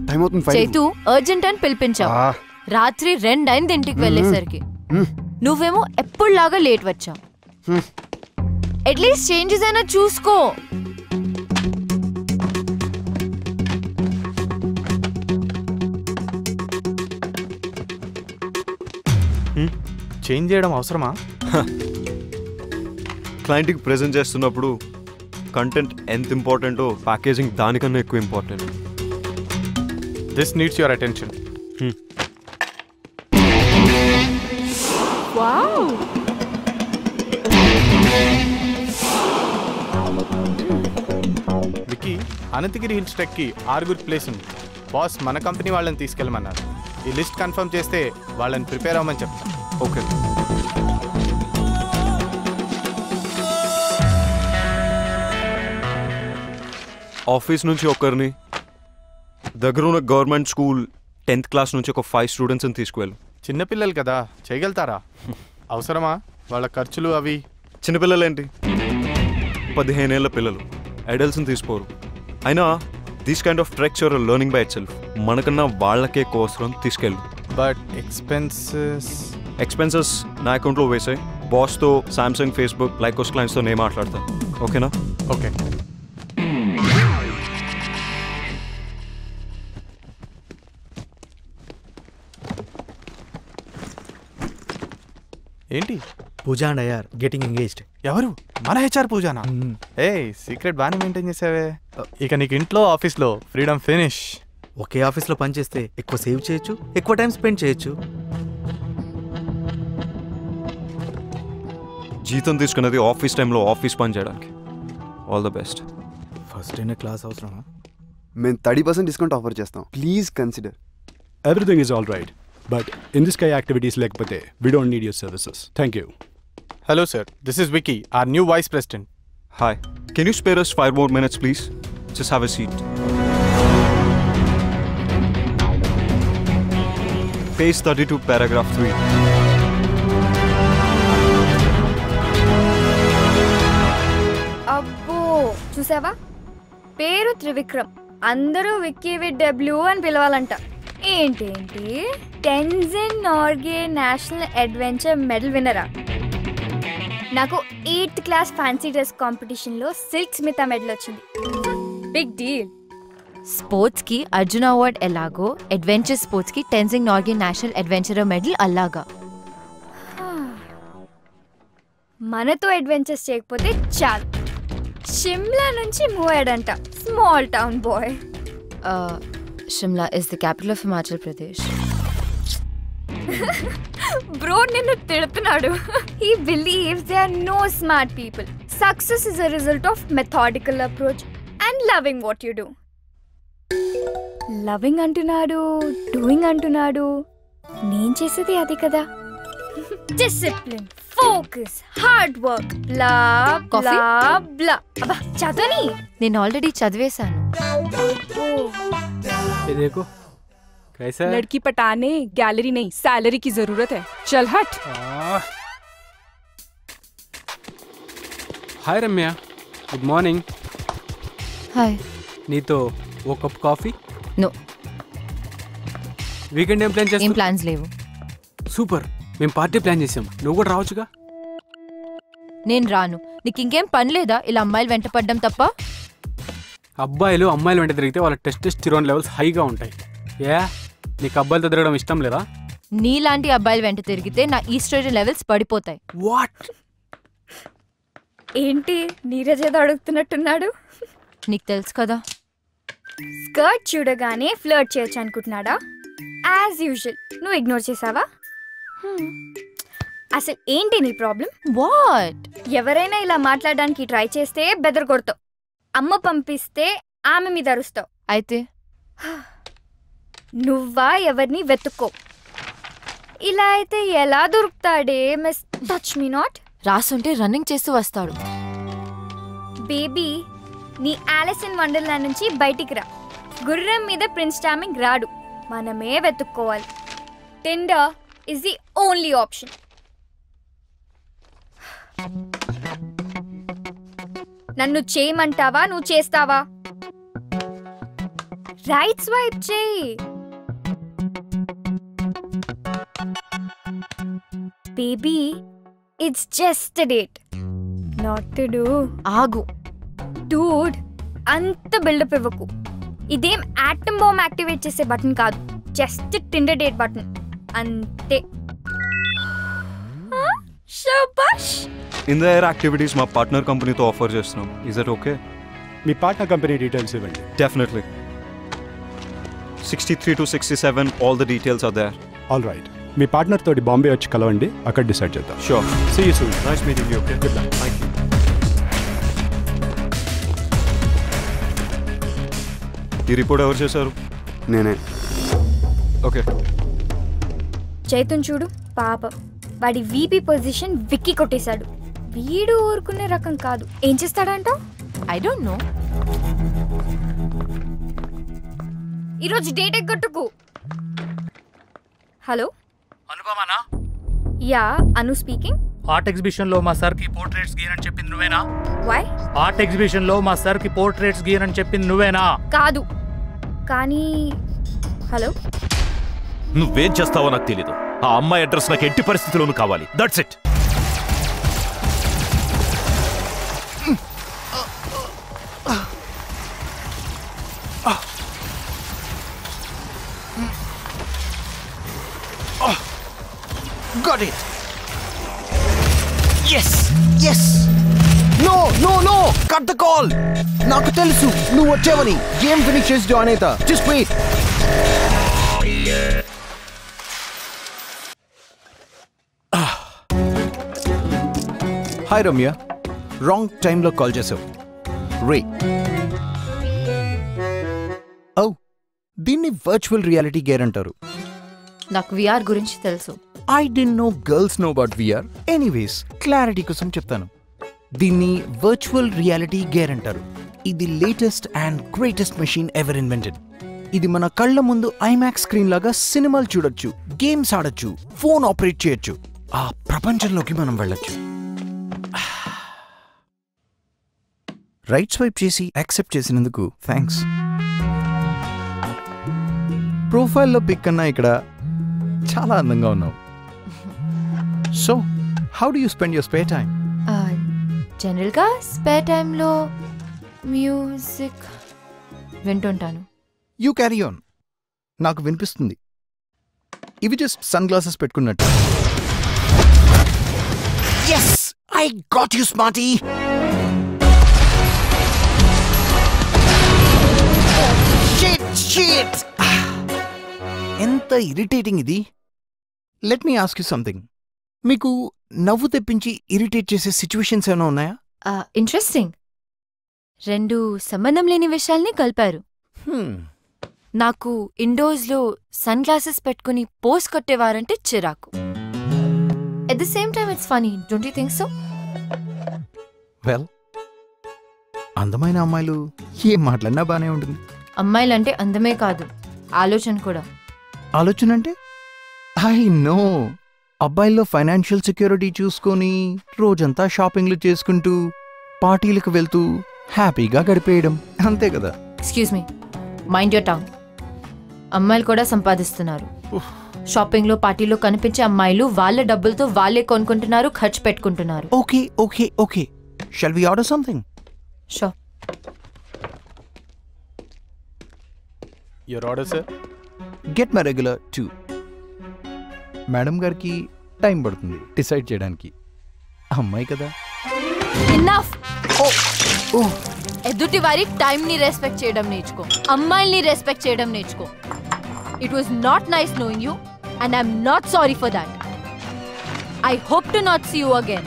Time అవుతుంది. Chaitu urgent అని పిలిపించావు. రాత్రి 2 అయింది ఇంటికి వెళ్ళేసరికి. నువ్వేమో ఎప్పుడులాగా లేట్ వచ్చావు. అట్లీస్ట్ చేంజెస్ అయినా చూసుకో. చేంజ్ చేయడం అవసరమా? క్లయింట్కి ప్రెజెంట్ చేస్తున్నప్పుడు కంటెంట్ ఎంత ఇంపార్టెంటో ప్యాకేజింగ్ దానికన్నా ఎక్కువ important. This needs your attention. Wow, Vicky, Ananthagiri hills ట్రెక్కి 6 ప్లేస్ ఉంది. బాస్ మన కంపెనీ వాళ్ళని తీసుకెళ్ళమన్నారు. ఈ లిస్ట్ కన్ఫర్మ్ చేస్తే వాళ్ళని ప్రిపేర్ అవ్వమని చెప్తాను. ఓకే. ఆఫీస్ నుంచి ఒకరిని, దగ్గర ఉన్న గవర్నమెంట్ స్కూల్ 10th క్లాస్ నుంచి ఒక 5 స్టూడెంట్స్ని తీసుకువెళ్ళు. చిన్నపిల్లలు కదా, చేయగలుగుతారా? అవసరమా వాళ్ళ ఖర్చులు అవి? చిన్నపిల్లలు ఏంటి, 15 ఏళ్ళ పిల్లలు, అడల్ట్స్ని తీసుకోరు. అయినా these kind of treks are learning by itself. మనకన్నా వాళ్ళకే కోసరం తీసుకెళ్ళు. బట్ ఎక్స్పెన్సెస్ నా అకౌంట్లో వేసాయి. బాస్తో, సామ్సంగ్, ఫేస్బుక్, లైకోస్ క్లయింట్స్తో నేను మాట్లాడతాను. ఓకేనా? ఓకే. ఏంటి? Pooja and Iyer getting engaged. ఎవరు? మన హెచ్ఆర్ పూజానా? ఏ సీక్రెట్ బాగానే మెయింటైన్ చేసావే. ఇక నీకు ఇంట్లో ఆఫీస్లో ఫ్రీడమ్ ఫినిష్. ఒకే ఆఫీస్లో పనిచేస్తే ఎక్కువ సేవ్ చేయొచ్చు, ఎక్కువ టైం స్పెండ్ చేయొచ్చు. జీతం తీసుకున్నది ఆఫీస్ టైంలో ఆఫీస్ పని చేయడానికి. All the best. ఫస్ట్ అయిన క్లాస్ అవసరమా? మేము 30% డిస్కౌంట్ ఆఫర్ చేస్తాం. Please consider. Everything is all right. But in this kind of activities like Pate, we don't need your services. Thank you. Hello sir, this is Vicky, our new vice president. Hi. Can you spare us 5 more minutes please? Just have a seat. Page 32, paragraph 3. అబ్బో, చూసావా? పేరు త్రివిక్రమ్, అందరూ Vicky with W అని పిలవాలంట. ఏంటేంటి, Tenzing Norgay national adventure medal విన్నరా? నాకు 8th class fancy dress కాంపిటీషన్లో సిల్క్ స్మిత మెడల్ వచ్చింది. Big deal. స్పోర్ట్స్కి అర్జున అవార్డ్ ఎలాగో, అడ్వెంచర్ స్పోర్ట్స్కి Tenzing Norgay national adventurer medal అలాగా. మనతో అడ్వెంచర్స్ చేయకపోతే చాలు. షిమ్లా నుంచి మూవ్ అయ్యాడంట. Small town boy. Shimla is the capital of Himachal Pradesh. Bro, నిన్ను తిడుతున్నాడు. He believes there are no smart people. Success is a result of methodical approach and loving what you do. Loving అంటున్నాడు, doing అంటున్నాడు. నేను చేసేది అది కదా. Discipline, focus, hard work, blah blah blah. అబ్బా, చదవని. నేను ఆల్రెడీ చదివేశాను. ये देखो कैसा है? लड़की पटाने गैलरी नहीं सैलरी की जरूरत है. चल हट. हाय रम्या, गुड मॉर्निंग. హాయ్. నీతో ఓ కప్ కాఫీ? నో. వీకెండ్ ఏం ప్లాన్ ఏం చేస్తాం? ప్లాన్స్ లేవు. సూపర్, మేము పార్టీ ప్లాన్ చేసాం. నువ్వు కూడా రావచ్చుగా. నేను రాను. నీకు ఇంకేం పని లేదా ఇలా అమ్మాయిలు వెంట పడ్డం తప్ప? అబ్బాయిలు అమ్మాయిలు వెంట తిరిగితే వాళ్ళ టెస్టోస్టెరాన్ లెవెల్స్ హైగా ఉంటాయి. ఏ నీకు అబ్బాయిలతో తిరగడం ఇష్టం లేదా? నీలాంటి అబ్బాయిలు వెంట తిరిగితే నా ఈస్ట్రోజన్ లెవెల్స్ పడిపోతాయి. వాట్? ఏంటి నీరజ్ ఏదో అడుగుతున్నట్టున్నాడు? నీకు తెలుసు కదా. స్కర్ట్ చూడగానే ఫ్లర్ట్ చేయొచ్చు అనుకుంటున్నాడా? యాజ్ యూజువల్ నువ్వు ఇగ్నోర్ చేసావా? అసలు ఏంటి నీ ప్రాబ్లం? వాట్? ఎవరైనా ఇలా మాట్లాడడానికి ట్రై చేస్తే బెదర్ కొడతావు. అమ్మ పంపిస్తే ఆమె మీద అరుస్తావు. అయితే నువ్వా ఎవరిని వెతుక్కో. ఇలా అయితే ఎలా దొరుకుతాడే? Miss touch me not. రాసుంటే రన్నింగ్ చేస్తూ వస్తాడు. బేబీ, నీ ఆలిస్ ఇన్ వండర్లాండ్ నుంచి బయటికి రా. గుర్రం మీద ప్రిన్స్ చార్మింగ్ రాడు, మనమే వెతుక్కోవాలి. Tinder is the only option. నన్ను చేయమంటావా? నువ్వు చేస్తావా? రైట్ స్వైప్ చేయి. Baby it's just a date, not to do. ఆగు. డూడ్ అంత బిల్డప్ ఇవ్వకు. ఇదేం ఆటమ్ బాంబ్ యాక్టివేట్ చేసే బటన్ కాదు, జస్ట్ టిండర్ డేట్ బటన్ అంతే. శబాష్. ఇన్ ద ఎయిర్ యాక్టివిటీస్ మా పార్ట్నర్ కంపెనీతో ఆఫర్ చేస్తున్నాం. Is that okay? మీ పార్ట్నర్ కంపెనీ డీటెయిల్స్ ఇవ్వండి. Definitely. 63 to 67 all the details are there. All right. Me partner తోటి బాంబే వచ్చి కలవండి, అక్కడ డిసైడ్ చేద్దాం. Sure. See you soon. Nice meeting you. Okay, good luck. Thank you. ఈ report ఎవరు చేశారు? నేనే. ఓకే. చైతన్ చూడు పాపం, వాడి వీపీ పొజిషన్ విక్కీ కొట్టేశాడు. వీడు ఊరుకునే రకం కాదు. ఏం చేస్తాడంట? I don't know. ఈరోజు డేట్ ఎగ్గొట్టుకు. హలో అనుపమానా? యా, అను స్పీకింగ్. ఆర్ట్ ఎగ్జిబిషన్ లో మా సార్ కి పోర్ట్రేట్స్ గీయనని చెప్పింది నువ్వేనా? వై? ఆర్ట్ ఎగ్జిబిషన్ లో మా సార్ కి పోర్ట్రేట్స్ గీయనని చెప్పింది నువ్వేనా? కాదు, కానీ హలో. నువ్వేం చేస్తావో నాకు తెలీదు. ఆ అమ్మాయి అడ్రస్ నాకు ఎట్టి పరిస్థితుల్లోనూ కావాలి. That's it. Got it. Yes. Yes. No, no, no. Cut the call. నాకు తెలుసు నువ్వు వచ్చావని. గేమ్ ఫినిష్ చేసి జాయిన్ అవుతా. Just wait. Hi Ramya, wrong టైంలో కాల్ చేసావు. రే. ఓ, దీన్ని వర్చువల్ రియాలిటీ గేర్ అంటారు. నాకు విఆర్ గురించి తెలుసు. I didn't know girls know about VR. Anyways, clarity కోసం చెప్తాను. దీన్ని వర్చువల్ రియాలిటీ గేర్ అంటారు. ఇది latest and greatest machine ever invented. ఇది మన కళ్ళ ముందు ఐమాక్స్ స్క్రీన్ లాగా సినిమాలు చూడొచ్చు, గేమ్స్ ఆడొచ్చు, ఫోన్ ఆపరేట్ చేయొచ్చు. ఆ ప్రపంచంలోకి మనం వెళ్ళొచ్చు. రైట్ స్వైప్ చేసి యాక్సెప్ట్ చేసినందుకు థ్యాంక్స్. ప్రొఫైల్లో పిక్ కన్నా ఇక్కడ చాలా అందంగా ఉన్నావు. So how do you spend your spare time? జనరల్గా స్పేర్ టైంలో మ్యూజిక్ వింటుంటాను. You carry on. నాకు వినిపిస్తుంది. ఇవి జస్ట్ సన్ గ్లాసెస్ పెట్టుకున్నట్టు. Yes, I got you smarty. ఎంత ఇరిటేటింగ్ ఇది. Let me ask you something. మీకు నవ్వు తెప్పించి ఇరిటేట్ చేసే సిచ్యువేషన్స్ ఏమైనా ఉన్నాయా? ఇంట్రెస్టింగ్. రెండు సంబంధం లేని విషయాల్ని కలిపారు. నాకు ఇండోర్స్లో సన్ గ్లాసెస్ పెట్టుకుని పోస్ కొట్టేవారంటే చిరాకు. At the same time it's funny, don't you think so? Well, అందమైన అమ్మాయిలు ఏం మాట్లాడినా బానే ఉంటుంది. అమ్మాయిలంటే అందమే కాదు, ఆలోచన కూడా. ఆలోచన అంటే? I know. అబ్బాయిల్లో ఫైనాన్షియల్ సెక్యూరిటీ చూసుకొని రోజంతా షాపింగ్లు చేసుకుంటూ పార్టీలకు వెళ్తూ హ్యాపీగా గడిపేయడం, అంతే కదా? Excuse me, mind your tongue. అమ్మాయిలు కూడా సంపాదిస్తున్నారు. షాపింగ్లో పార్టీలో కనిపించే అమ్మాయిలు వాళ్ళ డబ్బులతో వాళ్ళే కొనుక్కుంటున్నారు, ఖర్చు పెట్టుకుంటున్నారు. Okay okay okay, shall we order something? Sure. Your order sir. Get my regular 2. Madam గారికి టైం పడుతుంది డిసైడ్ చేయడానికి. అమ్మాయి కదా. ఇన్నఫ్. ఎదుటి వారి టైం ని రెస్పెక్ట్ చేయడం నేర్చుకో, అమ్మాయిల్ని రెస్పెక్ట్ చేయడం నేర్చుకో. It was not nice knowing you and I'm not sorry for that. I hope to not see you again.